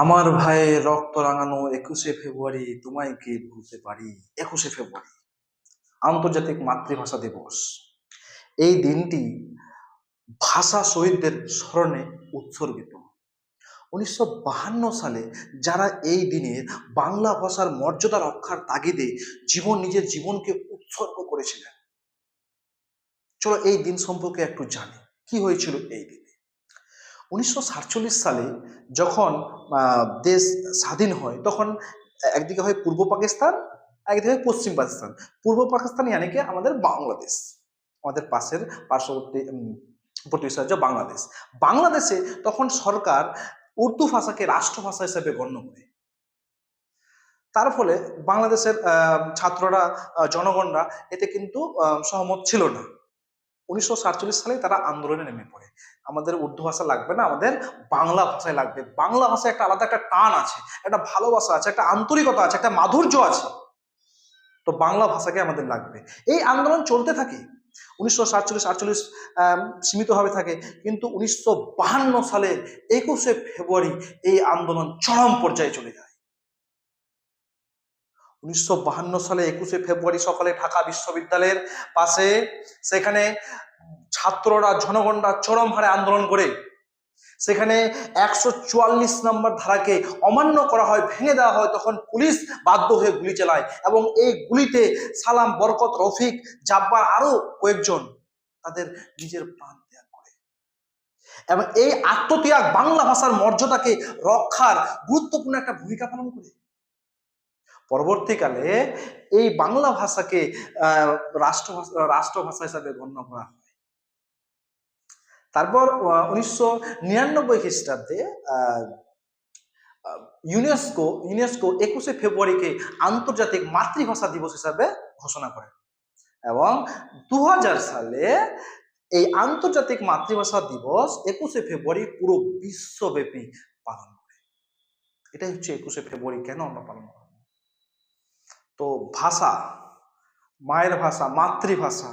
আমার ভাইয়ের রক্ত রাঙানো 21শে ফেব্রুয়ারি তোমায় কে ভুলতে পারি। 21শে ফেব্রুয়ারি আন্তর্জাতিক মাতৃভাষা দিবস। এই দিনটি ভাষা শহীদদের স্মরণে উৎসর্গিত। 1952 সালে যারা এই দিনে বাংলা ভাষার মর্যাদা রক্ষার তাগিদে নিজের জীবনকে উৎসর্গ করেছিলেন। চলো এই দিন সম্পর্কে একটু জানি, কি হয়েছিল এই দিনে। 1947 সালে যখন দেশ স্বাধীন হয়, তখন একদিকে হয় পূর্ব পাকিস্তান, একদিকে হয় পশ্চিম পাকিস্তান। পূর্ব পাকিস্তান মানে কি আমাদের বাংলাদেশ, আমাদের পার্শ্ববর্তী প্রতিবেশী রাজ্য বাংলাদেশ। বাংলাদেশে তখন সরকার উর্দু ভাষাকে রাষ্ট্রভাষা হিসেবে গণ্য করে। তার ফলে বাংলাদেশের ছাত্ররা, জনগণরা এতে কিন্তু সহমত ছিল না। 1947 সালে তারা আন্দোলনে নেমে পড়ে, আমাদের উর্দু ভাষা লাগবে না, আমাদের বাংলা ভাষায় লাগবে। বাংলা ভাষায় একটা আলাদা একটা টান আছে, একটা ভালোবাসা আছে, একটা আন্তরিকতা আছে, একটা মাধুর্য আছে। তো বাংলা ভাষাকে আমাদের লাগবে। এই আন্দোলন চলতে থাকে 1947-48 সীমিতভাবে থাকে, কিন্তু 1952 সালের 21শে ফেব্রুয়ারি এই আন্দোলন চরম পর্যায়ে চলে যায়। 1952 সালে 21শে ফেব্রুয়ারি সকালে ঢাকা বিশ্ববিদ্যালয়ের পাশে, সেখানে ছাত্ররা, জনগণরা চরম হারে আন্দোলন করে সেখানে 144 নম্বর ধারাকে অমান্য করা হয়, ভেঙে দেওয়া হয়। তখন পুলিশ বাধ্য হয়ে গুলি চালায় এবং এই গুলিতে সালাম, বরকত, রফিক, জাব্বার আরো কয়েকজন তাদের নিজের প্রাণ ত্যাগ করে। এবং এই আত্মত্যাগ বাংলা ভাষার মর্যাদাকে রক্ষার গুরুত্বপূর্ণ একটা ভূমিকা পালন করে। পরবর্তীকালে এই বাংলা ভাষাকে রাষ্ট্রভাষা হিসাবে গণ্য করা হয়। তারপর 1999 খ্রিস্টাব্দে ইউনেস্কো 21শে ফেব্রুয়ারিকে আন্তর্জাতিক মাতৃভাষা দিবস হিসাবে ঘোষণা করে এবং 2000 সালে এই আন্তর্জাতিক মাতৃভাষা দিবস 21শে ফেব্রুয়ারি পুরো বিশ্বব্যাপী পালন করে। এটাই হচ্ছে 21শে ফেব্রুয়ারি কেন আমরা পালন করব। তো ভাষা, মায়ের ভাষা, মাতৃভাষা,